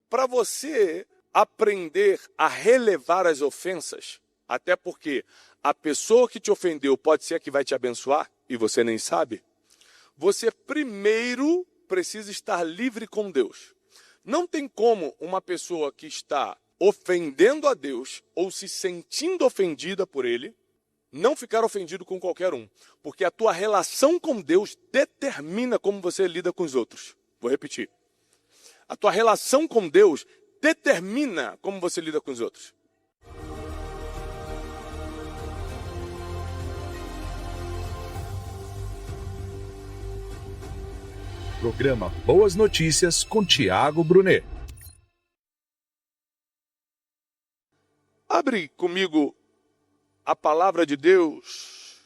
para você aprender a relevar as ofensas, até porque a pessoa que te ofendeu pode ser a que vai te abençoar e você nem sabe, você primeiro precisa estar livre com Deus. Não tem como uma pessoa que está ofendendo a Deus ou se sentindo ofendida por Ele, não ficar ofendido com qualquer um. Porque a tua relação com Deus determina como você lida com os outros. Vou repetir. A tua relação com Deus determina como você lida com os outros. Programa Boas Notícias com Tiago Brunet. Abre comigo a palavra de Deus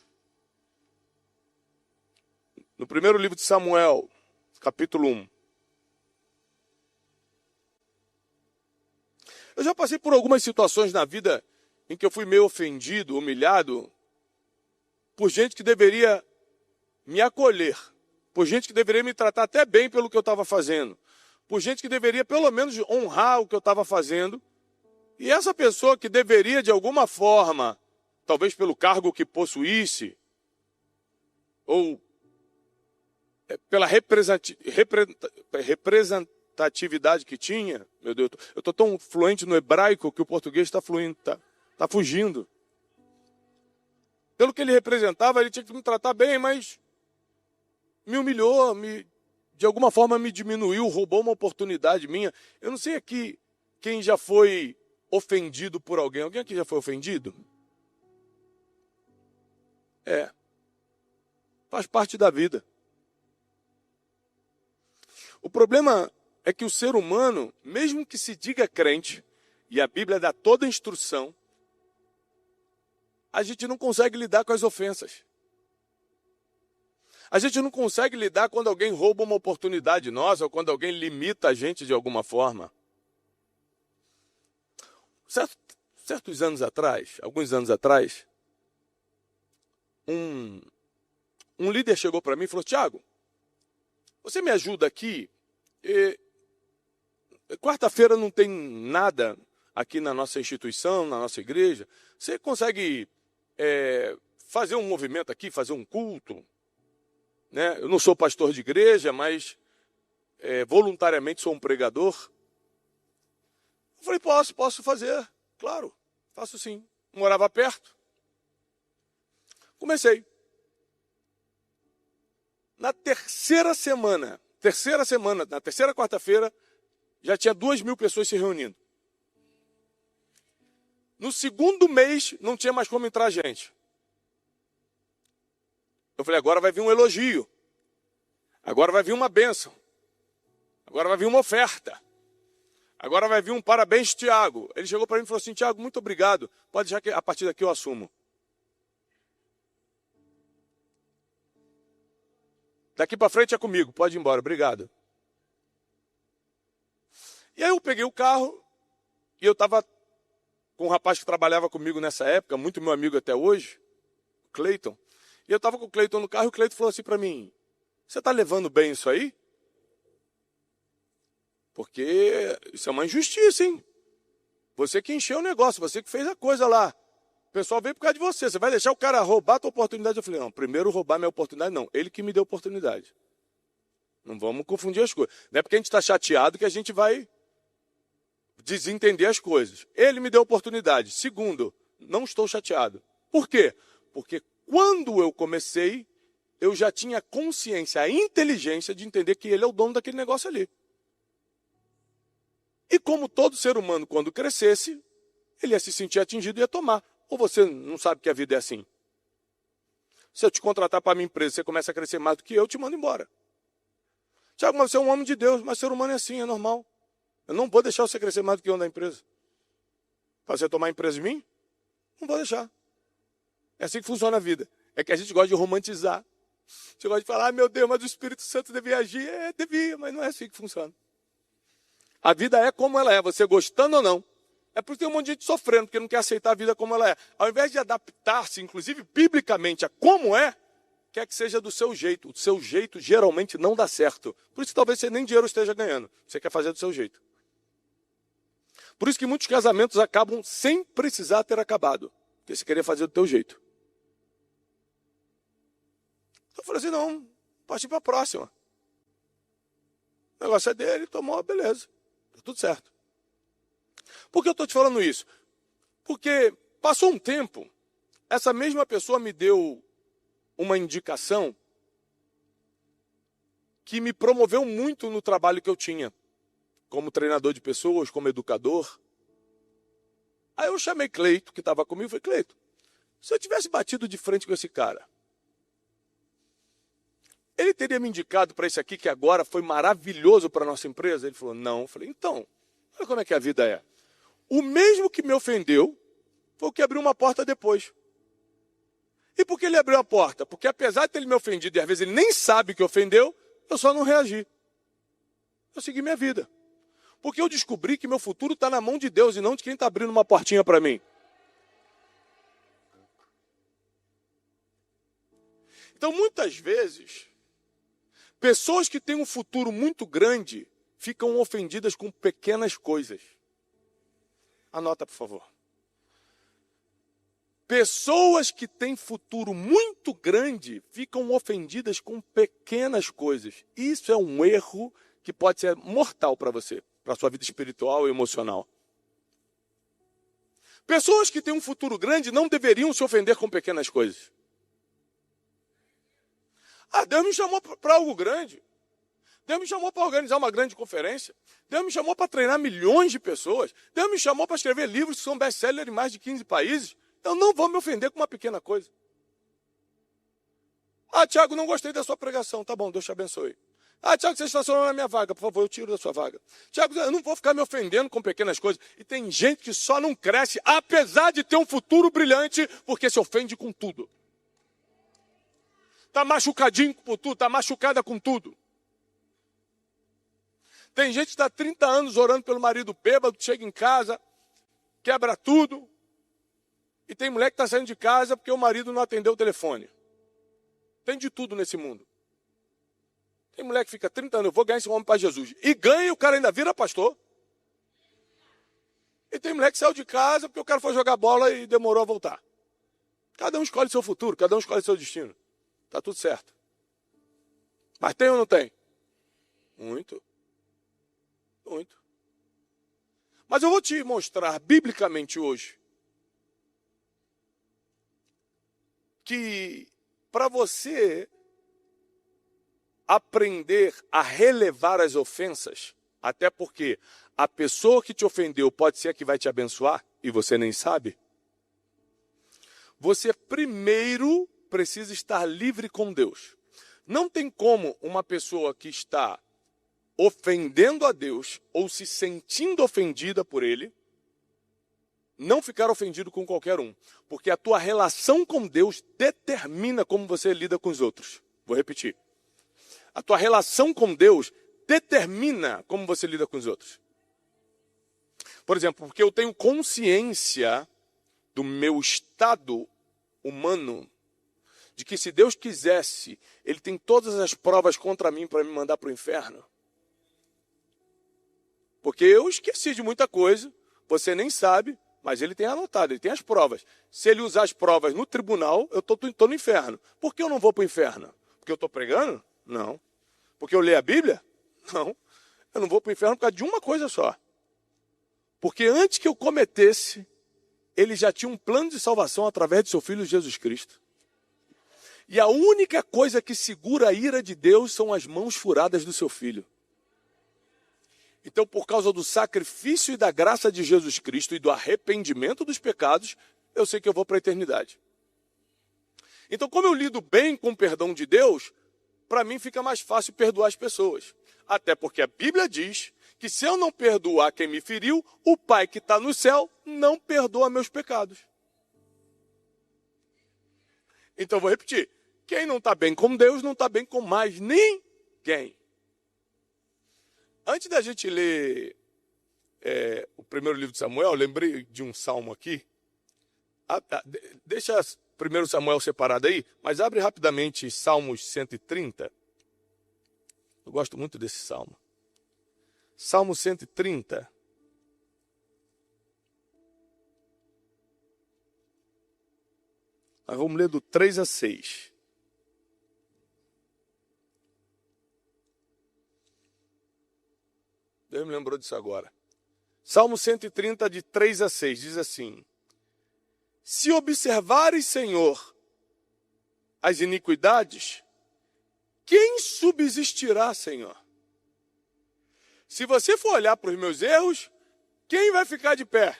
no primeiro livro de Samuel, capítulo 1. Eu já passei por algumas situações na vida em que eu fui meio ofendido, humilhado, por gente que deveria me acolher, por gente que deveria me tratar até bem pelo que eu estava fazendo, por gente que deveria pelo menos honrar o que eu estava fazendo, e essa pessoa que deveria de alguma forma, talvez pelo cargo que possuísse, ou pela representatividade que tinha, meu Deus, eu estou tão fluente no hebraico que o português está fluindo, está fugindo. Pelo que ele representava, ele tinha que me tratar bem, mas me humilhou, de alguma forma me diminuiu, roubou uma oportunidade minha. Eu não sei aqui quem já foi ofendido por alguém. Alguém aqui já foi ofendido? Faz parte da vida. O problema é que o ser humano, mesmo que se diga crente, e a Bíblia dá toda a instrução, a gente não consegue lidar com as ofensas. A gente não consegue lidar quando alguém rouba uma oportunidade nossa ou quando alguém limita a gente de alguma forma. Certos anos atrás, alguns anos atrás, um líder chegou para mim e falou: Tiago, você me ajuda aqui? Quarta-feira não tem nada aqui na nossa instituição, na nossa igreja. Você consegue fazer um movimento aqui, fazer um culto? Né? Eu não sou pastor de igreja, mas voluntariamente sou um pregador. Eu falei, posso fazer, claro, faço sim. Morava perto. Comecei. Na terceira semana, na terceira quarta-feira, já tinha 2.000 pessoas se reunindo. No segundo mês, não tinha mais como entrar gente. Eu falei, agora vai vir um elogio. Agora vai vir uma bênção. Agora vai vir uma oferta. Agora vai vir um parabéns, Tiago. Ele chegou para mim e falou assim, Tiago, muito obrigado. Pode deixar que a partir daqui eu assumo. Daqui para frente é comigo, pode ir embora, obrigado. E aí eu peguei o carro e eu estava com um rapaz que trabalhava comigo nessa época, muito meu amigo até hoje, Cleiton. E eu estava com o Cleiton no carro e o Cleiton falou assim para mim, você está levando bem isso aí? Porque isso é uma injustiça, hein? Você que encheu o negócio, você que fez a coisa lá. O pessoal veio por causa de você. Você vai deixar o cara roubar a tua oportunidade? Eu falei, não, primeiro roubar minha oportunidade, não. Ele que me deu a oportunidade. Não vamos confundir as coisas. Não é porque a gente está chateado que a gente vai desentender as coisas. Ele me deu a oportunidade. Segundo, não estou chateado. Por quê? Porque quando eu comecei, eu já tinha consciência, a inteligência de entender que ele é o dono daquele negócio ali. E como todo ser humano, quando crescesse, ele ia se sentir atingido e ia tomar. Ou você não sabe que a vida é assim? Se eu te contratar para a minha empresa, você começa a crescer mais do que eu te mando embora. Tiago, mas você é um homem de Deus, mas ser humano é assim, é normal. Eu não vou deixar você crescer mais do que eu na empresa. Para você tomar a empresa de mim? Não vou deixar. É assim que funciona a vida. É que a gente gosta de romantizar. Você gosta de falar, meu Deus, mas o Espírito Santo devia agir. Devia, mas não é assim que funciona. A vida é como ela é, você gostando ou não. É por isso que tem um monte de gente sofrendo, porque não quer aceitar a vida como ela é. Ao invés de adaptar-se, inclusive biblicamente, a como é, quer que seja do seu jeito. O seu jeito geralmente não dá certo. Por isso talvez você nem dinheiro esteja ganhando. Você quer fazer do seu jeito. Por isso que muitos casamentos acabam sem precisar ter acabado. Porque você queria fazer do teu jeito. Então eu falei assim, não, partir para a próxima. O negócio é dele, tomou, beleza. Tá tudo certo. Por que eu estou te falando isso? Porque passou um tempo, essa mesma pessoa me deu uma indicação que me promoveu muito no trabalho que eu tinha, como treinador de pessoas, como educador. Aí eu chamei Cleito, que estava comigo, e falei, Cleito, se eu tivesse batido de frente com esse cara, ele teria me indicado para esse aqui que agora foi maravilhoso para a nossa empresa? Ele falou, não. Eu falei, então, olha como é que a vida é. O mesmo que me ofendeu foi o que abriu uma porta depois. E por que ele abriu a porta? Porque apesar de ter ele me ofendido e às vezes ele nem sabe que ofendeu, eu só não reagi. Eu segui minha vida. Porque eu descobri que meu futuro está na mão de Deus e não de quem está abrindo uma portinha para mim. Então, muitas vezes, pessoas que têm um futuro muito grande ficam ofendidas com pequenas coisas. Anota, por favor. Pessoas que têm futuro muito grande ficam ofendidas com pequenas coisas. Isso é um erro que pode ser mortal para você, para a sua vida espiritual e emocional. Pessoas que têm um futuro grande não deveriam se ofender com pequenas coisas. Ah, Deus me chamou para algo grande. Deus me chamou para organizar uma grande conferência. Deus me chamou para treinar milhões de pessoas. Deus me chamou para escrever livros que são best-seller em mais de 15 países. Eu não vou me ofender com uma pequena coisa. Ah, Tiago, não gostei da sua pregação. Tá bom, Deus te abençoe. Ah, Tiago, você estacionou na minha vaga. Por favor, eu tiro da sua vaga. Tiago, eu não vou ficar me ofendendo com pequenas coisas. E tem gente que só não cresce, apesar de ter um futuro brilhante, porque se ofende com tudo. Está machucadinho por tudo, está machucada com tudo. Tem gente que está 30 anos orando pelo marido bêbado, chega em casa, quebra tudo. E tem mulher que está saindo de casa porque o marido não atendeu o telefone. Tem de tudo nesse mundo. Tem mulher que fica 30 anos, eu vou ganhar esse homem para Jesus. E ganha e o cara ainda vira pastor. E tem mulher que saiu de casa porque o cara foi jogar bola e demorou a voltar. Cada um escolhe seu futuro, cada um escolhe seu destino. Está tudo certo. Mas tem ou não tem? Muito. Muito. Mas eu vou te mostrar biblicamente hoje que para você aprender a relevar as ofensas, até porque a pessoa que te ofendeu pode ser a que vai te abençoar e você nem sabe, você primeiro precisa estar livre com Deus. Não tem como uma pessoa que está ofendendo a Deus ou se sentindo ofendida por Ele não ficar ofendido com qualquer um. Porque a tua relação com Deus determina como você lida com os outros. Vou repetir. A tua relação com Deus determina como você lida com os outros. Por exemplo, porque eu tenho consciência do meu estado humano, de que se Deus quisesse, Ele tem todas as provas contra mim para me mandar para o inferno. Porque eu esqueci de muita coisa, você nem sabe, mas Ele tem anotado, Ele tem as provas. Se Ele usar as provas no tribunal, eu estou no inferno. Por que eu não vou para o inferno? Porque eu estou pregando? Não. Porque eu leio a Bíblia? Não. Eu não vou para o inferno por causa de uma coisa só. Porque antes que eu cometesse, Ele já tinha um plano de salvação através de seu Filho Jesus Cristo. E a única coisa que segura a ira de Deus são as mãos furadas do seu Filho. Então, por causa do sacrifício e da graça de Jesus Cristo e do arrependimento dos pecados, eu sei que eu vou para a eternidade. Então, como eu lido bem com o perdão de Deus, para mim fica mais fácil perdoar as pessoas. Até porque a Bíblia diz que se eu não perdoar quem me feriu, o Pai que está no céu não perdoa meus pecados. Então, vou repetir. Quem não está bem com Deus, não está bem com mais ninguém. Antes da gente ler o primeiro livro de Samuel, eu lembrei de um salmo aqui. Deixa 1 Samuel separado aí, mas abre rapidamente Salmos 130. Eu gosto muito desse salmo. Salmo 130. Nós vamos ler do 3 a 6. Deus me lembrou disso agora. Salmo 130, de 3 a 6, diz assim: Se observares, Senhor, as iniquidades, quem subsistirá, Senhor? Se você for olhar para os meus erros, quem vai ficar de pé?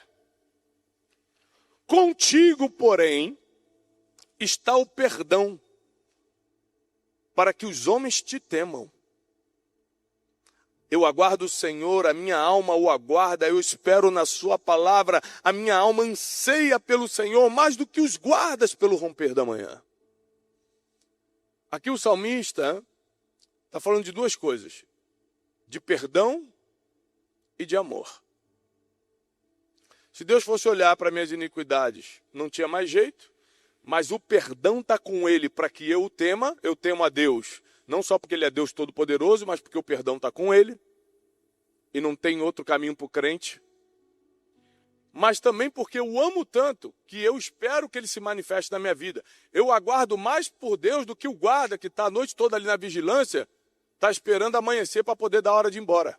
Contigo, porém, está o perdão, para que os homens te temam. Eu aguardo o Senhor, a minha alma o aguarda, eu espero na sua palavra, a minha alma anseia pelo Senhor, mais do que os guardas pelo romper da manhã. Aqui o salmista está falando de duas coisas, de perdão e de amor. Se Deus fosse olhar para minhas iniquidades, não tinha mais jeito, mas o perdão está com ele para que eu temo a Deus, não só porque ele é Deus Todo-Poderoso, mas porque o perdão está com ele, e não tem outro caminho para o crente, mas também porque eu amo tanto, que eu espero que ele se manifeste na minha vida. Eu aguardo mais por Deus do que o guarda, que está a noite toda ali na vigilância, está esperando amanhecer para poder dar a hora de ir embora.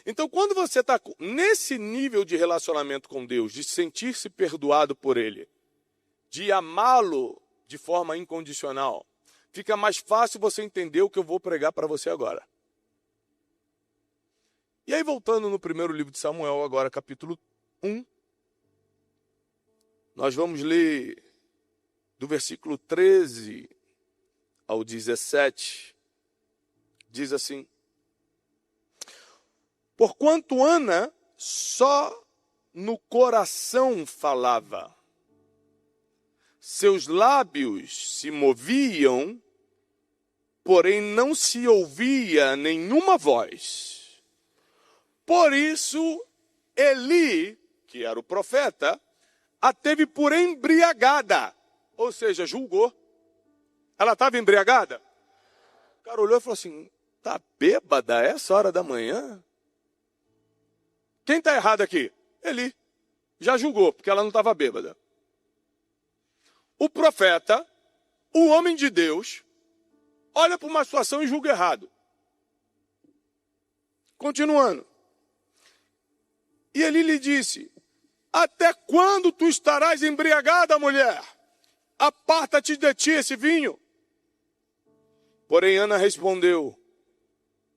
Então, quando você está nesse nível de relacionamento com Deus, de sentir-se perdoado por Ele, de amá-lo de forma incondicional, fica mais fácil você entender o que eu vou pregar para você agora. E aí, voltando no primeiro livro de Samuel, agora capítulo 1, nós vamos ler do versículo 13 ao 17, diz assim: Porquanto Ana só no coração falava, seus lábios se moviam, porém não se ouvia nenhuma voz. Por isso, Eli, que era o profeta, a teve por embriagada, ou seja, julgou. Ela estava embriagada? O cara olhou e falou assim: tá bêbada a essa hora da manhã? Quem está errado aqui? Eli. Já julgou, porque ela não estava bêbada. O profeta, o homem de Deus, olha para uma situação e julga errado. Continuando. E Eli lhe disse: até quando tu estarás embriagada, mulher? Aparta-te de ti esse vinho. Porém, Ana respondeu: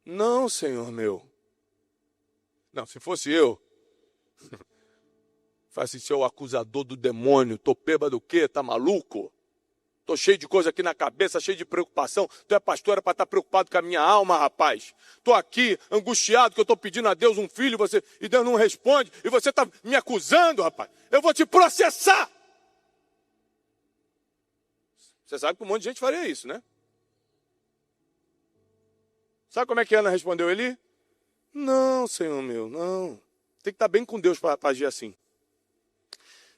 não, senhor meu. Não, se fosse eu, faz assim: seu acusador do demônio, tô bêbado do quê? Tá maluco? Tô cheio de coisa aqui na cabeça, cheio de preocupação. Tu é pastor, era para estar preocupado com a minha alma, rapaz. Tô aqui angustiado que eu tô pedindo a Deus um filho e Deus não responde. E você tá me acusando, rapaz. Eu vou te processar. Você sabe que um monte de gente faria isso, né? Sabe como é que Ana respondeu Eli? Não, senhor meu, não. Tem que estar bem com Deus para agir assim.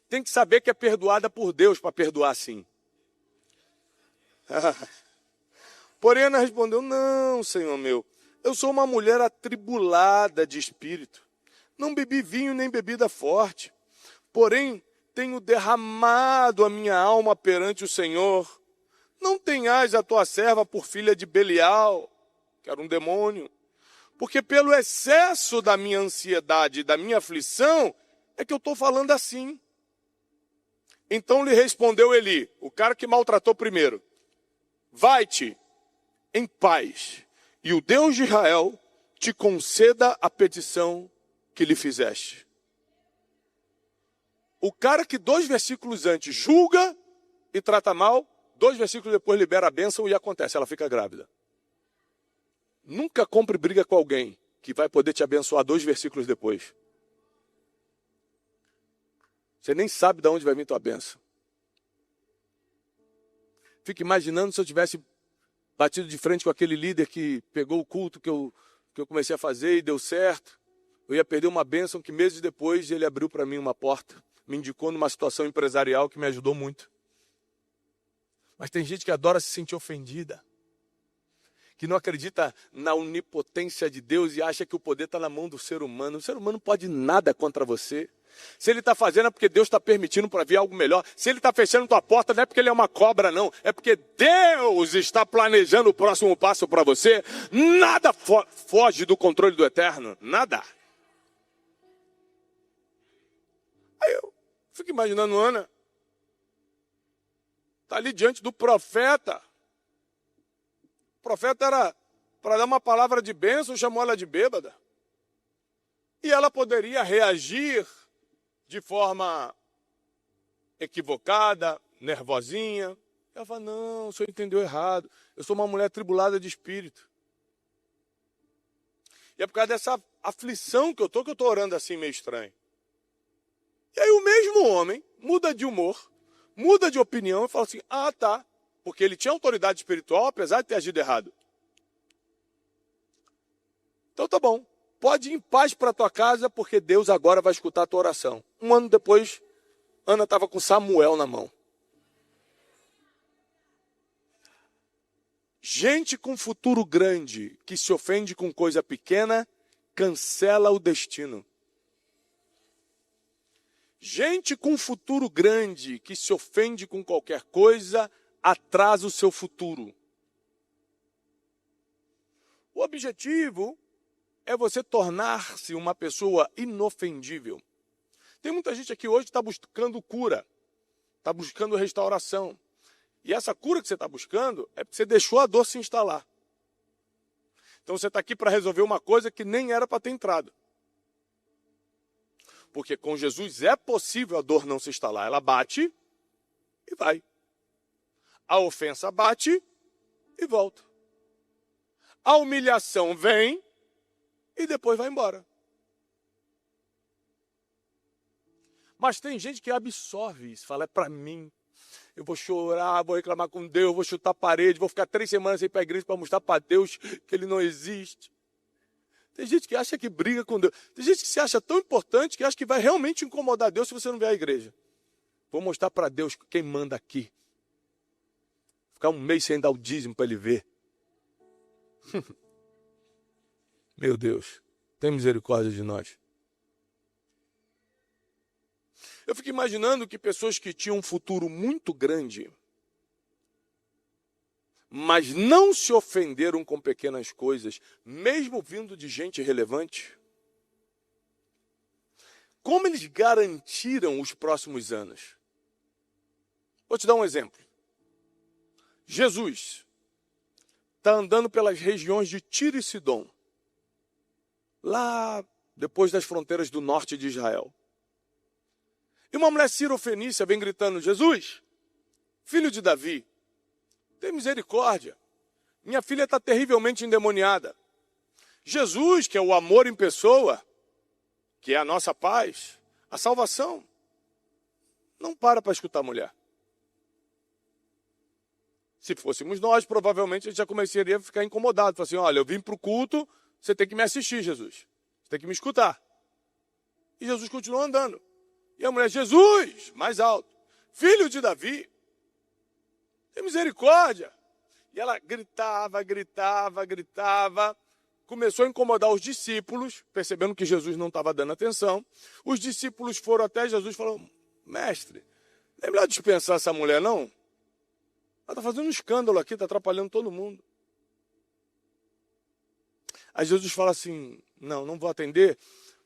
Tem que saber que é perdoada por Deus para perdoar assim. Porém, Ana respondeu: não, senhor meu, eu sou uma mulher atribulada de espírito. Não bebi vinho nem bebida forte. Porém, tenho derramado a minha alma perante o Senhor. Não tenhas a tua serva por filha de Belial, que era um demônio. Porque pelo excesso da minha ansiedade e da minha aflição, é que eu estou falando assim. Então lhe respondeu Eli, o cara que maltratou primeiro: vai-te em paz, e o Deus de Israel te conceda a petição que lhe fizeste. O cara que 2 versículos antes julga e trata mal, 2 versículos depois libera a bênção e acontece, ela fica grávida. Nunca compre briga com alguém que vai poder te abençoar 2 versículos depois. Você nem sabe de onde vai vir tua bênção. Fico imaginando se eu tivesse batido de frente com aquele líder que pegou o culto que eu comecei a fazer e deu certo. Eu ia perder uma bênção que meses depois ele abriu para mim uma porta. Me indicou numa situação empresarial que me ajudou muito. Mas tem gente que adora se sentir ofendida, que não acredita na onipotência de Deus e acha que o poder está na mão do ser humano. O ser humano não pode nada contra você. Se ele está fazendo é porque Deus está permitindo para vir algo melhor. Se ele está fechando tua porta não é porque ele é uma cobra, não. É porque Deus está planejando o próximo passo para você. Nada foge do controle do eterno. Nada. Aí eu fico imaginando Ana. Está ali diante do profeta. O profeta era para dar uma palavra de bênção, chamou ela de bêbada. E ela poderia reagir de forma equivocada, nervosinha. Ela fala, não, o senhor entendeu errado. Eu sou uma mulher atribulada de espírito. E é por causa dessa aflição que eu estou orando assim meio estranho. E aí o mesmo homem muda de humor, muda de opinião e fala assim, ah, tá. Porque ele tinha autoridade espiritual, apesar de ter agido errado. Então tá bom. Pode ir em paz para tua casa, porque Deus agora vai escutar a tua oração. Um ano depois, Ana estava com Samuel na mão. Gente com futuro grande, que se ofende com coisa pequena, cancela o destino. Gente com futuro grande, que se ofende com qualquer coisa, atrasa o seu futuro. O objetivo é você tornar-se uma pessoa inofendível. Tem muita gente aqui hoje que está buscando cura, está buscando restauração. E essa cura que você está buscando é porque você deixou a dor se instalar. Então você está aqui para resolver uma coisa que nem era para ter entrado. Porque com Jesus é possível a dor não se instalar. Ela bate e vai. A ofensa bate e volta. A humilhação vem e depois vai embora. Mas tem gente que absorve isso, fala, é para mim. Eu vou chorar, vou reclamar com Deus, vou chutar a parede, vou ficar 3 semanas sem ir para a igreja para mostrar para Deus que Ele não existe. Tem gente que acha que briga com Deus. Tem gente que se acha tão importante que acha que vai realmente incomodar Deus se você não vier à igreja. Vou mostrar para Deus quem manda aqui. Ficar 1 mês sem dar o dízimo para Ele ver. Meu Deus, tem misericórdia de nós. Eu fico imaginando que pessoas que tinham um futuro muito grande, mas não se ofenderam com pequenas coisas, mesmo vindo de gente relevante, como eles garantiram os próximos anos? Vou te dar um exemplo. Jesus está andando pelas regiões de Tiro e Sidom, lá depois das fronteiras do norte de Israel. E uma mulher cirofenícia vem gritando, Jesus, filho de Davi, tem misericórdia. Minha filha está terrivelmente endemoniada. Jesus, que é o amor em pessoa, que é a nossa paz, a salvação, não para escutar a mulher. Se fôssemos nós, provavelmente a gente já começaria a ficar incomodado. Falar assim, olha, eu vim para o culto, você tem que me assistir, Jesus. Você tem que me escutar. E Jesus continuou andando. E a mulher, Jesus, mais alto, filho de Davi, tem misericórdia. E ela gritava, começou a incomodar os discípulos, percebendo que Jesus não estava dando atenção. Os discípulos foram até Jesus e falaram, mestre, não é melhor dispensar essa mulher, não? Ela está fazendo um escândalo aqui, está atrapalhando todo mundo. Aí Jesus fala assim, não vou atender,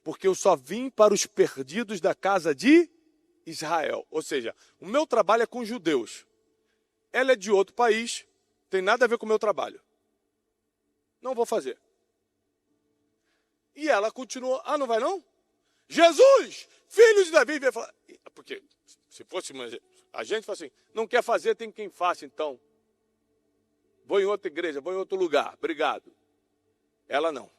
porque eu só vim para os perdidos da casa de Israel. Ou seja, o meu trabalho é com judeus. Ela é de outro país, tem nada a ver com o meu trabalho. Não vou fazer. E ela continuou, não vai não? Jesus, filho de Davi, veio falar. Porque se fosse a gente, fala assim, não quer fazer, tem quem faça então. Vou em outra igreja, vou em outro lugar, obrigado. Ela não.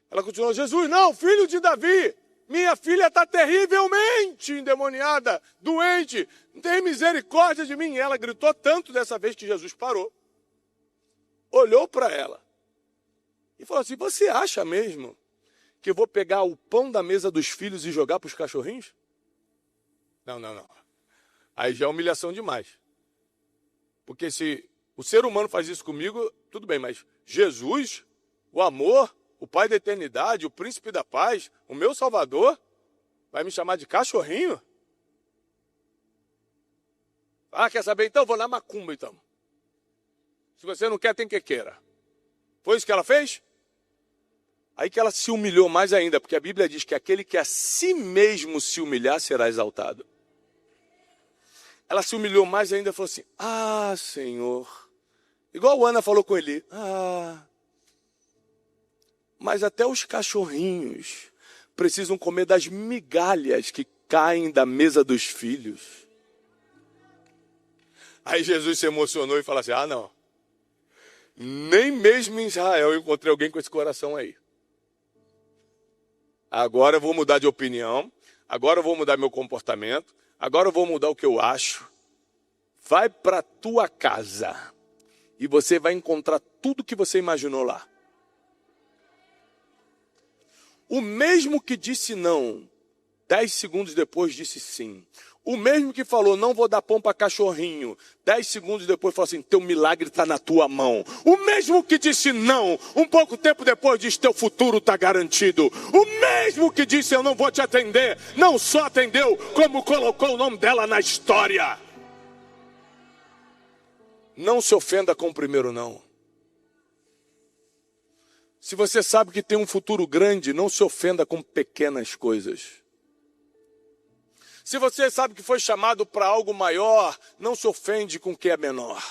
Ela continuou, Jesus, não, filho de Davi, minha filha está terrivelmente endemoniada, doente, tem misericórdia de mim. E ela gritou tanto dessa vez que Jesus parou, olhou para ela e falou assim, você acha mesmo que eu vou pegar o pão da mesa dos filhos e jogar para os cachorrinhos? Não. Aí já é humilhação demais. Porque se o ser humano faz isso comigo, tudo bem, mas Jesus, o amor, o Pai da eternidade, o príncipe da paz, o meu Salvador, Vai me chamar de cachorrinho? Ah, quer saber? Então vou na macumba, então. Se você não quer, tem que queira. Foi isso que ela fez? Aí que ela se humilhou mais ainda, porque a Bíblia diz que aquele que a si mesmo se humilhar será exaltado. Ela se humilhou mais ainda e falou assim, ah, Senhor. Igual a Ana falou com ele, mas até os cachorrinhos precisam comer das migalhas que caem da mesa dos filhos. Aí Jesus se emocionou e falou assim, não. Nem mesmo em Israel eu encontrei alguém com esse coração aí. Agora eu vou mudar de opinião, agora eu vou mudar meu comportamento, agora eu vou mudar o que eu acho. Vai para tua casa e você vai encontrar tudo que você imaginou lá. O mesmo que disse não, 10 segundos depois disse sim. O mesmo que falou, não vou dar pão para cachorrinho, 10 segundos depois falou assim, teu milagre está na tua mão. O mesmo que disse não, um pouco tempo depois disse, teu futuro está garantido. O mesmo que disse, eu não vou te atender, não só atendeu, como colocou o nome dela na história. Não se ofenda com o primeiro não. Se você sabe que tem um futuro grande, não se ofenda com pequenas coisas. Se você sabe que foi chamado para algo maior, não se ofende com o que é menor.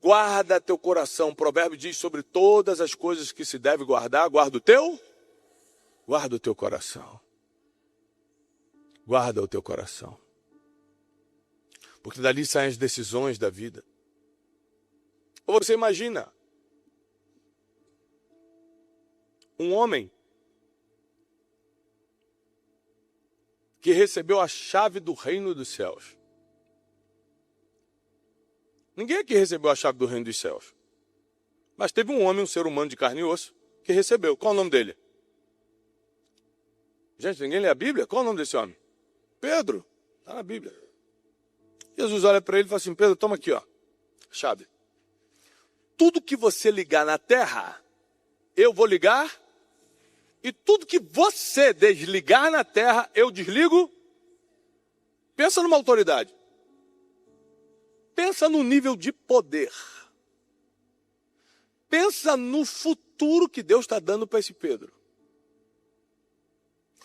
Guarda teu coração. O provérbio diz sobre todas as coisas que se deve guardar. Guarda o teu coração. Guarda o teu coração. Porque dali saem as decisões da vida. Ou você imagina um homem que recebeu a chave do reino dos céus. Ninguém aqui recebeu a chave do reino dos céus. Mas teve um homem, um ser humano de carne e osso, que recebeu. Qual é o nome dele? Gente, ninguém lê a Bíblia? Qual é o nome desse homem? Pedro. Está na Bíblia. Jesus olha para ele e fala assim, Pedro, toma aqui, ó, chave. Tudo que você ligar na terra, eu vou ligar. E tudo que você desligar na terra, eu desligo. Pensa numa autoridade. Pensa no nível de poder. Pensa no futuro que Deus está dando para esse Pedro.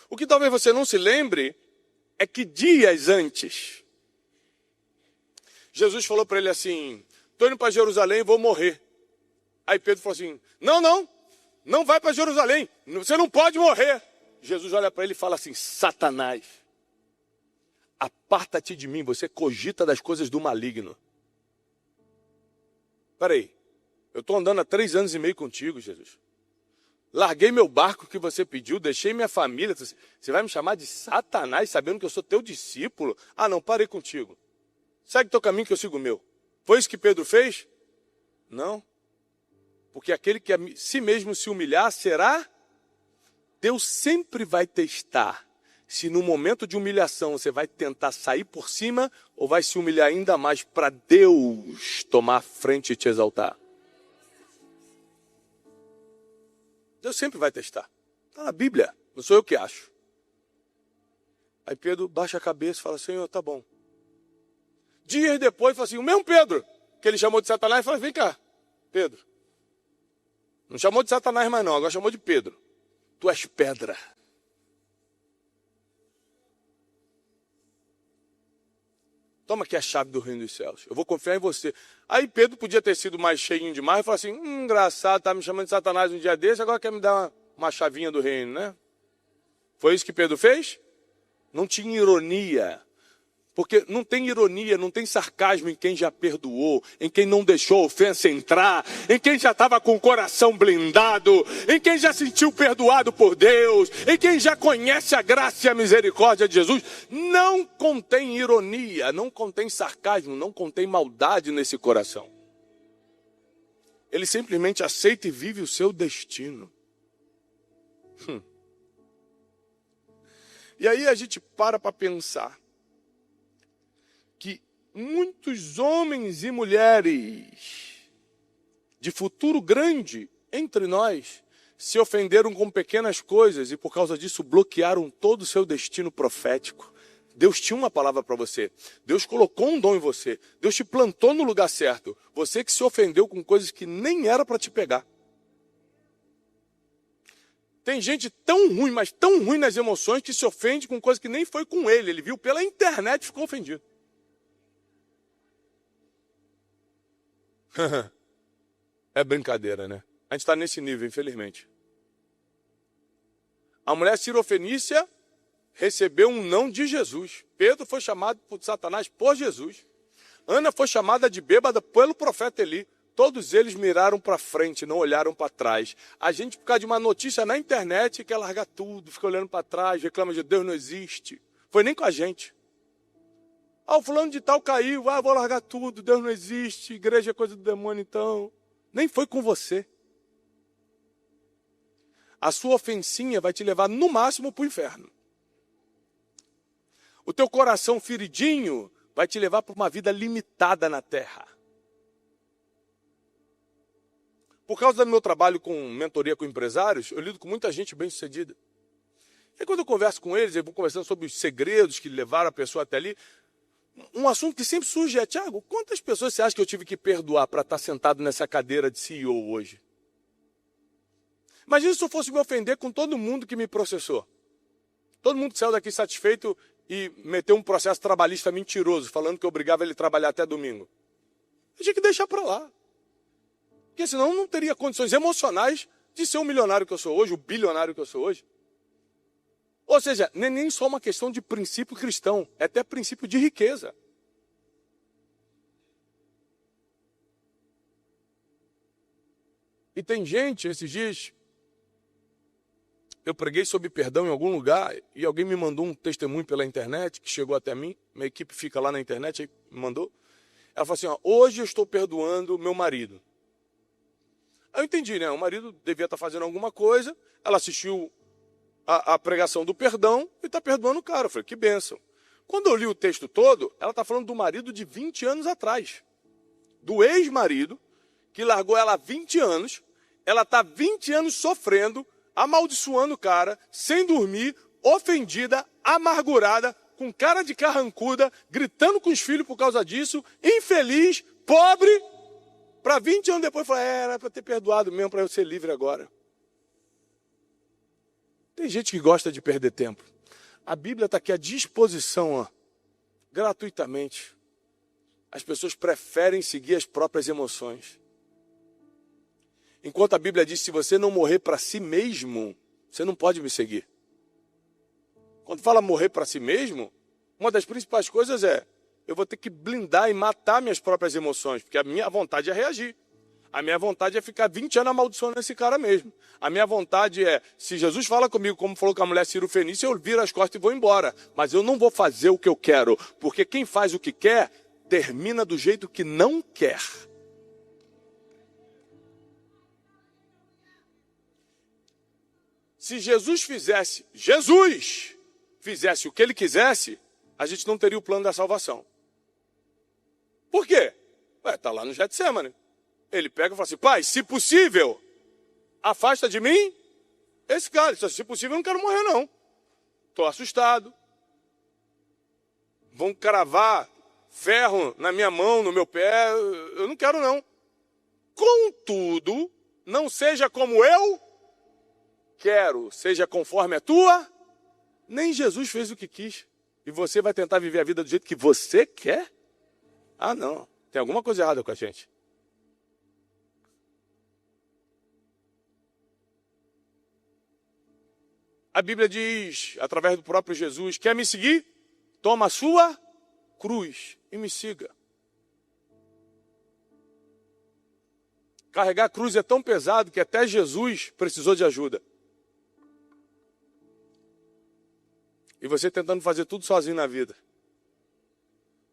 O que talvez você não se lembre é que dias antes, Jesus falou para ele assim, estou indo para Jerusalém e vou morrer. Aí Pedro falou assim, não vai para Jerusalém, você não pode morrer. Jesus olha para ele e fala assim, Satanás, aparta-te de mim, você cogita das coisas do maligno. Espera aí, eu estou andando há 3 anos e meio contigo, Jesus. Larguei meu barco que você pediu, deixei minha família, você vai me chamar de Satanás sabendo que eu sou teu discípulo? Ah não, parei contigo. Segue teu caminho que eu sigo o meu. Foi isso que Pedro fez? Não. Porque aquele que a si mesmo se humilhar será... Deus sempre vai testar se no momento de humilhação você vai tentar sair por cima ou vai se humilhar ainda mais para Deus tomar a frente e te exaltar. Deus sempre vai testar. Está na Bíblia, não sou eu que acho. Aí Pedro baixa a cabeça e fala, Senhor, tá bom. Dias depois, fala assim, o mesmo Pedro, que ele chamou de Satanás, fala, vem cá, Pedro. Não chamou de Satanás mais não, agora chamou de Pedro. Tu és pedra. Toma aqui a chave do reino dos céus. Eu vou confiar em você. Aí Pedro podia ter sido mais cheinho demais e falar assim, engraçado, tá me chamando de Satanás um dia desse, agora quer me dar uma chavinha do reino, né? Foi isso que Pedro fez? Não tinha ironia. Porque não tem ironia, não tem sarcasmo em quem já perdoou, em quem não deixou a ofensa entrar, em quem já estava com o coração blindado, em quem já sentiu perdoado por Deus, em quem já conhece a graça e a misericórdia de Jesus. Não contém ironia, não contém sarcasmo, não contém maldade nesse coração. Ele simplesmente aceita e vive o seu destino. E aí a gente para pensar que muitos homens e mulheres de futuro grande entre nós se ofenderam com pequenas coisas e por causa disso bloquearam todo o seu destino profético. Deus tinha uma palavra para você. Deus colocou um dom em você. Deus te plantou no lugar certo. Você que se ofendeu com coisas que nem era para te pegar. Tem gente tão ruim, mas tão ruim nas emoções, que se ofende com coisa que nem foi com ele. Ele viu pela internet e ficou ofendido. É brincadeira, né? A gente está nesse nível, infelizmente. A mulher cirofenícia recebeu um não de Jesus. Pedro foi chamado por Satanás por Jesus. Ana foi chamada de bêbada pelo profeta Eli. Todos eles miraram para frente, não olharam para trás. A gente, por causa de uma notícia na internet, quer largar tudo, fica olhando para trás, reclama de Deus não existe. Foi nem com a gente. O fulano de tal caiu, vou largar tudo, Deus não existe, igreja é coisa do demônio então. Nem foi com você. A sua ofensinha vai te levar no máximo para o inferno. O teu coração feridinho vai te levar para uma vida limitada na terra. Por causa do meu trabalho com mentoria com empresários, eu lido com muita gente bem-sucedida. E quando eu converso com eles, eu vou conversando sobre os segredos que levaram a pessoa até ali. Um assunto que sempre surge é, Tiago, quantas pessoas você acha que eu tive que perdoar para estar sentado nessa cadeira de CEO hoje? Imagina se eu fosse me ofender com todo mundo que me processou. Todo mundo que saiu daqui satisfeito e meteu um processo trabalhista mentiroso, falando que eu obrigava ele a trabalhar até domingo. Eu tinha que deixar para lá. Porque senão eu não teria condições emocionais de ser o milionário que eu sou hoje, o bilionário que eu sou hoje. Ou seja, não é nem só uma questão de princípio cristão, é até princípio de riqueza. E tem gente, esses dias, eu preguei sobre perdão em algum lugar e alguém me mandou um testemunho pela internet, que chegou até mim, minha equipe fica lá na internet, aí me mandou. Ela falou assim, hoje eu estou perdoando meu marido. Aí eu entendi, né? O marido devia estar fazendo alguma coisa, ela assistiu a pregação do perdão e está perdoando o cara. Eu falei, que bênção. Quando eu li o texto todo, ela está falando do marido de 20 anos atrás. Do ex-marido, que largou ela há 20 anos, ela está 20 anos sofrendo, amaldiçoando o cara, sem dormir, ofendida, amargurada, com cara de carrancuda, gritando com os filhos por causa disso, infeliz, pobre, para 20 anos depois falar, era para ter perdoado mesmo, para eu ser livre agora. Tem gente que gosta de perder tempo. A Bíblia está aqui à disposição, gratuitamente. As pessoas preferem seguir as próprias emoções. Enquanto a Bíblia diz, se você não morrer para si mesmo, você não pode me seguir. Quando fala morrer para si mesmo, uma das principais coisas é, eu vou ter que blindar e matar minhas próprias emoções, porque a minha vontade é reagir. A minha vontade é ficar 20 anos amaldiçoando esse cara mesmo. A minha vontade é, se Jesus fala comigo, como falou com a mulher cirofenícia, eu viro as costas e vou embora. Mas eu não vou fazer o que eu quero, porque quem faz o que quer, termina do jeito que não quer. Se Jesus fizesse o que ele quisesse, a gente não teria o plano da salvação. Por quê? Está lá no Getsemane. Ele pega e fala assim, pai, se possível, afasta de mim esse cara. Se possível, eu não quero morrer, não. Estou assustado. Vão cravar ferro na minha mão, no meu pé. Eu não quero, não. Contudo, não seja como eu quero, seja conforme a tua. Nem Jesus fez o que quis. E você vai tentar viver a vida do jeito que você quer? Ah, não. Tem alguma coisa errada com a gente. A Bíblia diz, através do próprio Jesus, quer me seguir? Toma a sua cruz e me siga. Carregar a cruz é tão pesado que até Jesus precisou de ajuda. E você tentando fazer tudo sozinho na vida.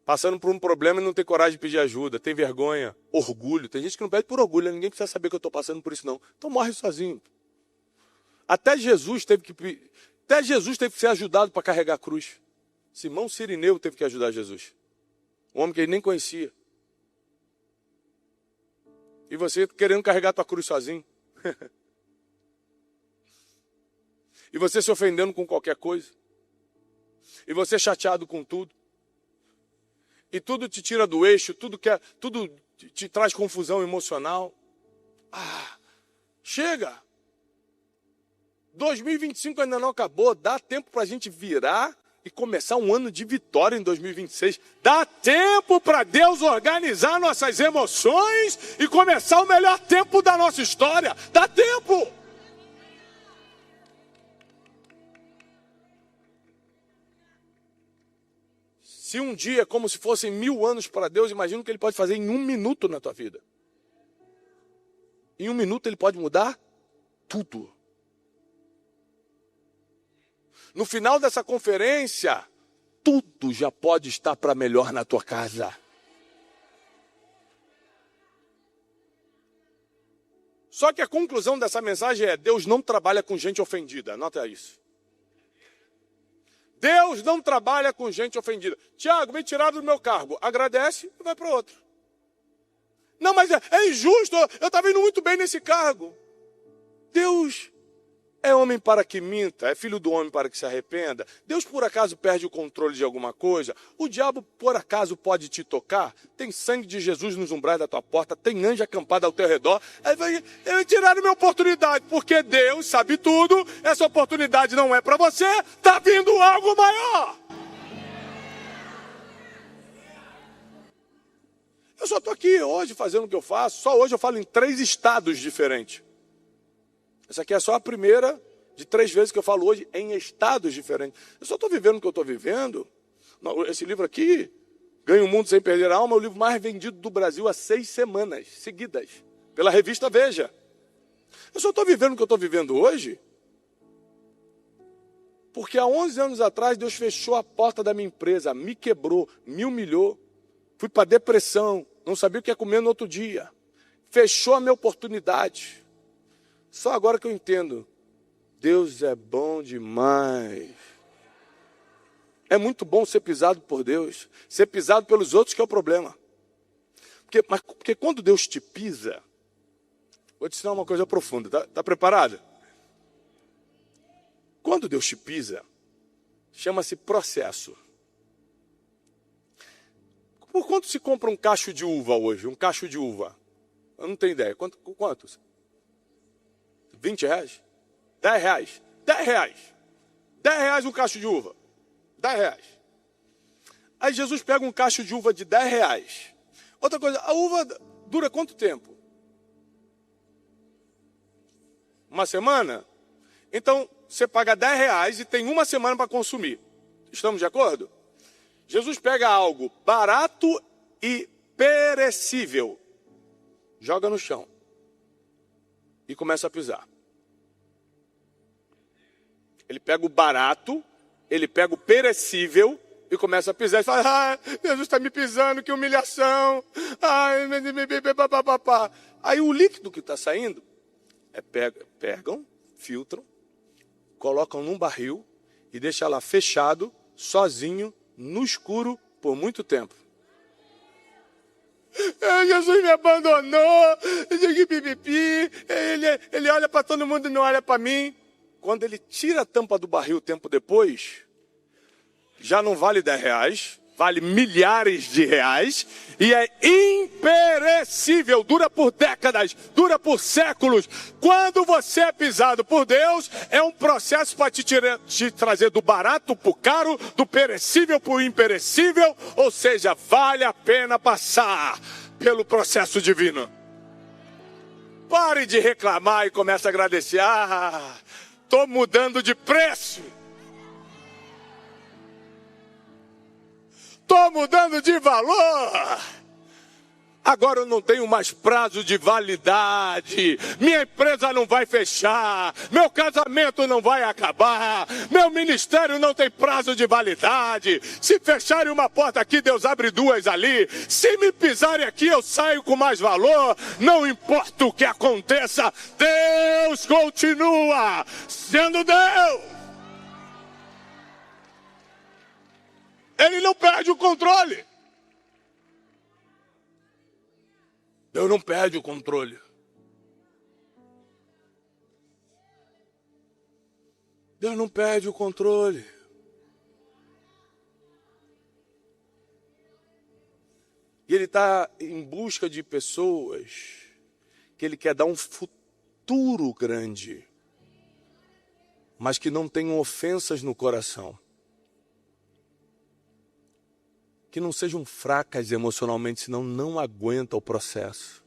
Passando por um problema e não tem coragem de pedir ajuda, tem vergonha, orgulho. Tem gente que não pede por orgulho, ninguém precisa saber que eu estou passando por isso não. Então morre sozinho. Até Jesus teve que ser ajudado para carregar a cruz. Simão Cirineu teve que ajudar Jesus. Um homem que ele nem conhecia. E você querendo carregar a tua cruz sozinho. E você se ofendendo com qualquer coisa. E você chateado com tudo. E tudo te tira do eixo, tudo te traz confusão emocional. Chega! 2025 ainda não acabou, dá tempo para a gente virar e começar um ano de vitória em 2026. Dá tempo para Deus organizar nossas emoções e começar o melhor tempo da nossa história. Dá tempo! Se um dia é como se fossem 1000 anos para Deus, imagina o que Ele pode fazer em 1 minuto na tua vida. Em 1 minuto Ele pode mudar tudo. No final dessa conferência, tudo já pode estar para melhor na tua casa. Só que a conclusão dessa mensagem é: Deus não trabalha com gente ofendida. Anota isso. Deus não trabalha com gente ofendida. Tiago, me tiraram do meu cargo. Agradece e vai para outro. Não, mas é injusto. Eu estava indo muito bem nesse cargo. Deus é homem para que minta, é filho do homem para que se arrependa. Deus por acaso perde o controle de alguma coisa? O diabo por acaso pode te tocar? Tem sangue de Jesus nos umbrais da tua porta, tem anjo acampado ao teu redor. Eles tiraram minha oportunidade, porque Deus sabe tudo, essa oportunidade não é para você, está vindo algo maior. Eu só estou aqui hoje fazendo o que eu faço, só hoje eu falo em 3 estados diferentes. Essa aqui é só a primeira de 3 vezes que eu falo hoje em estados diferentes. Eu só estou vivendo o que eu estou vivendo. Esse livro aqui, Ganha o Mundo Sem Perder a Alma, é o livro mais vendido do Brasil há 6 semanas seguidas, pela revista Veja. Eu só estou vivendo o que eu estou vivendo hoje porque há 11 anos atrás Deus fechou a porta da minha empresa, me quebrou, me humilhou, fui para depressão, não sabia o que ia comer no outro dia. Fechou a minha oportunidade. Só agora que eu entendo, Deus é bom demais. É muito bom ser pisado por Deus, ser pisado pelos outros que é o problema. Porque quando Deus te pisa, vou te ensinar uma coisa profunda, tá preparado? Quando Deus te pisa, chama-se processo. Por quanto se compra um cacho de uva hoje? Um cacho de uva? Eu não tenho ideia. Quantos? 20 reais? 10 reais? 10 reais. 10 reais um cacho de uva. 10 reais. Aí Jesus pega um cacho de uva de 10 reais. Outra coisa, a uva dura quanto tempo? Uma semana? Então, você paga 10 reais e tem 1 semana para consumir. Estamos de acordo? Jesus pega algo barato e perecível, joga no chão e começa a pisar. Ele pega o barato, ele pega o perecível e começa a pisar. E fala, Jesus está me pisando, que humilhação. Aí o líquido que está saindo, pegam, filtram, colocam num barril e deixam lá fechado, sozinho, no escuro, por muito tempo. Jesus me abandonou, ele olha para todo mundo e não olha para mim. Quando ele tira a tampa do barril tempo depois, já não vale 10 reais, vale milhares de reais e é imperecível, dura por décadas, dura por séculos. Quando você é pisado por Deus, é um processo para te trazer do barato para o caro, do perecível para o imperecível, ou seja, vale a pena passar pelo processo divino. Pare de reclamar e comece a agradecer. Estou mudando de preço. Estou mudando de valor. Agora eu não tenho mais prazo de validade. Minha empresa não vai fechar. Meu casamento não vai acabar. Meu ministério não tem prazo de validade. Se fecharem uma porta aqui, Deus abre 2 ali. Se me pisarem aqui, eu saio com mais valor. Não importa o que aconteça, Deus continua sendo Deus. Ele não perde o controle. Deus não perde o controle. Deus não perde o controle. E Ele está em busca de pessoas que Ele quer dar um futuro grande, mas que não tenham ofensas no coração. Que não sejam fracas emocionalmente, senão não aguentam o processo.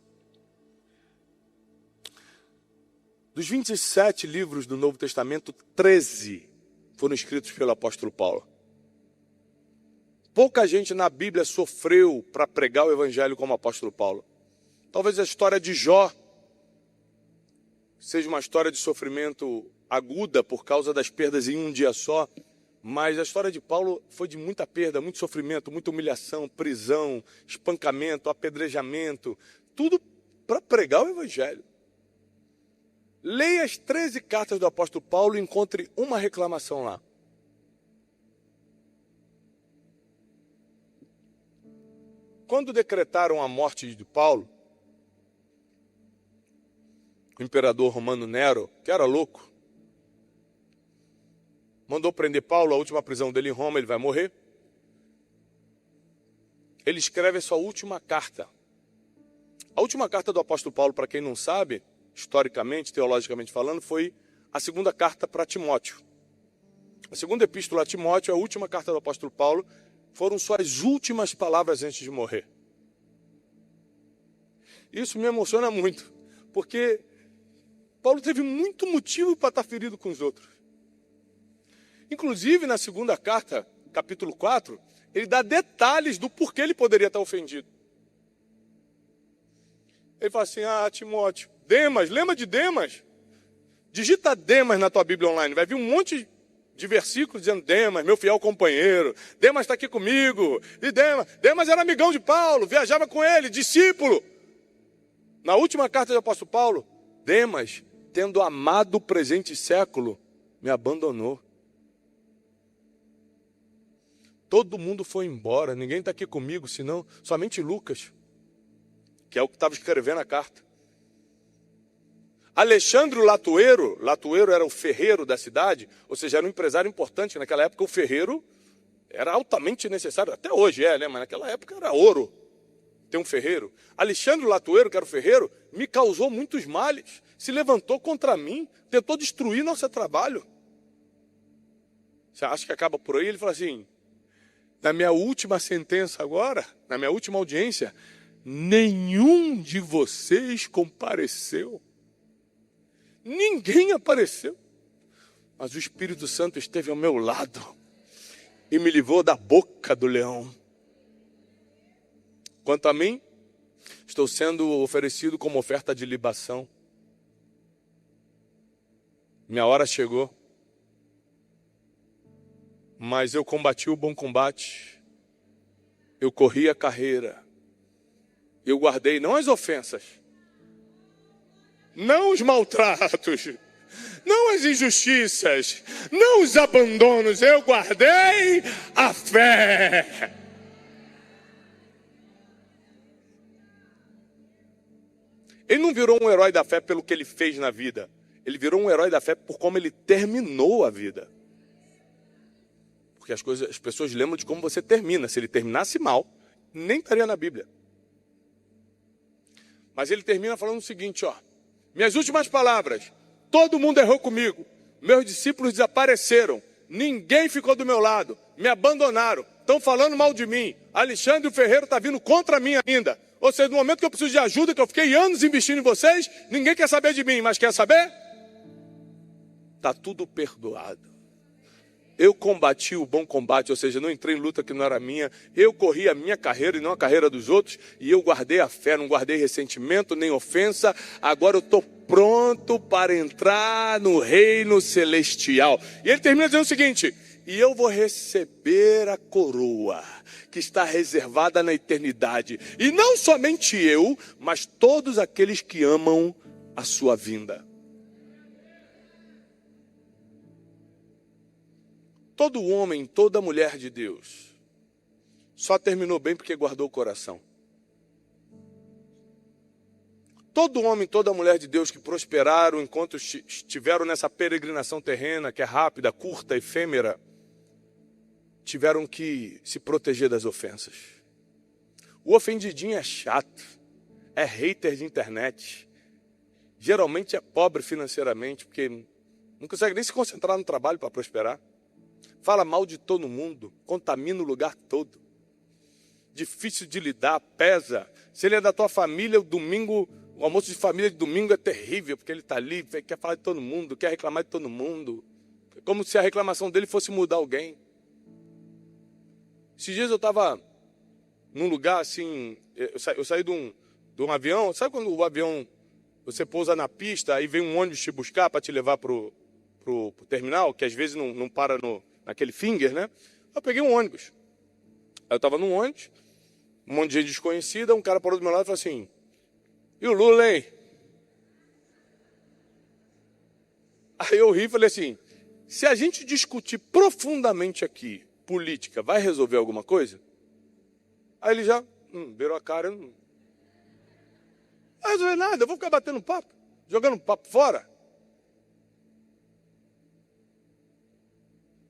Dos 27 livros do Novo Testamento, 13 foram escritos pelo apóstolo Paulo. Pouca gente na Bíblia sofreu para pregar o evangelho como o apóstolo Paulo. Talvez a história de Jó seja uma história de sofrimento aguda por causa das perdas em um dia só, mas a história de Paulo foi de muita perda, muito sofrimento, muita humilhação, prisão, espancamento, apedrejamento, tudo para pregar o evangelho. Leia as 13 cartas do apóstolo Paulo e encontre uma reclamação lá. Quando decretaram a morte de Paulo, o imperador romano Nero, que era louco, mandou prender Paulo, a última prisão dele em Roma, ele vai morrer. Ele escreve a sua última carta. A última carta do apóstolo Paulo, para quem não sabe, historicamente, teologicamente falando, foi a segunda carta para Timóteo. A segunda epístola a Timóteo, a última carta do apóstolo Paulo, foram suas últimas palavras antes de morrer. Isso me emociona muito, porque Paulo teve muito motivo para estar ferido com os outros. Inclusive, na segunda carta, capítulo 4, ele dá detalhes do porquê ele poderia estar ofendido. Ele fala assim, Timóteo, Demas, lembra de Demas? Digita Demas na tua Bíblia online, vai vir um monte de versículos dizendo Demas, meu fiel companheiro, Demas está aqui comigo, e Demas era amigão de Paulo, viajava com ele, discípulo. Na última carta do apóstolo Paulo, Demas, tendo amado o presente século, me abandonou. Todo mundo foi embora, ninguém está aqui comigo, senão somente Lucas, que é o que estava escrevendo a carta. Alexandre Latueiro era o ferreiro da cidade, ou seja, era um empresário importante. Naquela época o ferreiro era altamente necessário, até hoje é, né? Mas naquela época era ouro ter um ferreiro. Alexandre Latueiro, que era o ferreiro, me causou muitos males, se levantou contra mim, tentou destruir nosso trabalho. Você acha que acaba por aí? Ele fala assim, na minha última sentença agora, na minha última audiência, nenhum de vocês compareceu. Ninguém apareceu. Mas o Espírito Santo esteve ao meu lado e me livrou da boca do leão. Quanto a mim, estou sendo oferecido como oferta de libação. Minha hora chegou. Mas eu combati o bom combate. Eu corri a carreira. Eu guardei não as ofensas, não os maltratos, não as injustiças, não os abandonos. Eu guardei a fé. Ele não virou um herói da fé pelo que ele fez na vida. Ele virou um herói da fé por como ele terminou a vida. Porque as pessoas lembram de como você termina. Se ele terminasse mal, nem estaria na Bíblia. Mas ele termina falando o seguinte, minhas últimas palavras, todo mundo errou comigo, meus discípulos desapareceram, ninguém ficou do meu lado, me abandonaram, estão falando mal de mim, Alexandre o Ferreiro está vindo contra mim ainda. Ou seja, no momento que eu preciso de ajuda, que eu fiquei anos investindo em vocês, ninguém quer saber de mim, mas quer saber? Está tudo perdoado. Eu combati o bom combate, ou seja, não entrei em luta que não era minha. Eu corri a minha carreira e não a carreira dos outros. E eu guardei a fé, não guardei ressentimento, nem ofensa. Agora eu estou pronto para entrar no reino celestial. E ele termina dizendo o seguinte, e eu vou receber a coroa que está reservada na eternidade. E não somente eu, mas todos aqueles que amam a sua vinda. Todo homem, toda mulher de Deus só terminou bem porque guardou o coração. Todo homem, toda mulher de Deus que prosperaram enquanto estiveram nessa peregrinação terrena, que é rápida, curta, efêmera, tiveram que se proteger das ofensas. O ofendidinho é chato, é hater de internet, geralmente é pobre financeiramente, porque não consegue nem se concentrar no trabalho para prosperar. Fala mal de todo mundo, contamina o lugar todo. Difícil de lidar, pesa. Se ele é da tua família, o almoço de família de domingo é terrível, porque ele está ali, quer falar de todo mundo, quer reclamar de todo mundo. É como se a reclamação dele fosse mudar alguém. Esses dias eu estava num lugar assim, eu saí de um avião, sabe quando o avião, você pousa na pista, aí vem um ônibus te buscar para te levar pro terminal, que às vezes não para naquele finger, né? Eu peguei um ônibus. Aí eu estava num ônibus, um monte de gente desconhecida, um cara parou do meu lado e falou assim, e o Lula, hein? Aí eu ri e falei assim, se a gente discutir profundamente aqui, política, vai resolver alguma coisa? Aí ele já virou a cara, não vai resolver nada, eu vou ficar batendo papo, jogando papo fora.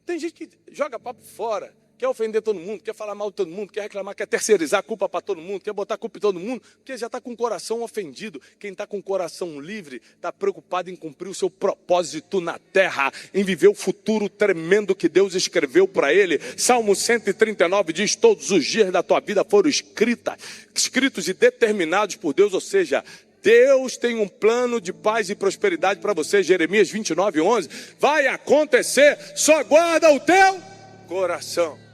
Tem gente que joga papo fora, quer ofender todo mundo, quer falar mal de todo mundo, quer reclamar, quer terceirizar a culpa para todo mundo, quer botar a culpa em todo mundo, porque já está com o coração ofendido. Quem está com o coração livre está preocupado em cumprir o seu propósito na terra, em viver o futuro tremendo que Deus escreveu para ele. Salmo 139 diz, todos os dias da tua vida foram escritos e determinados por Deus, ou seja, Deus tem um plano de paz e prosperidade para você. Jeremias 29:11, vai acontecer, só guarda o teu coração.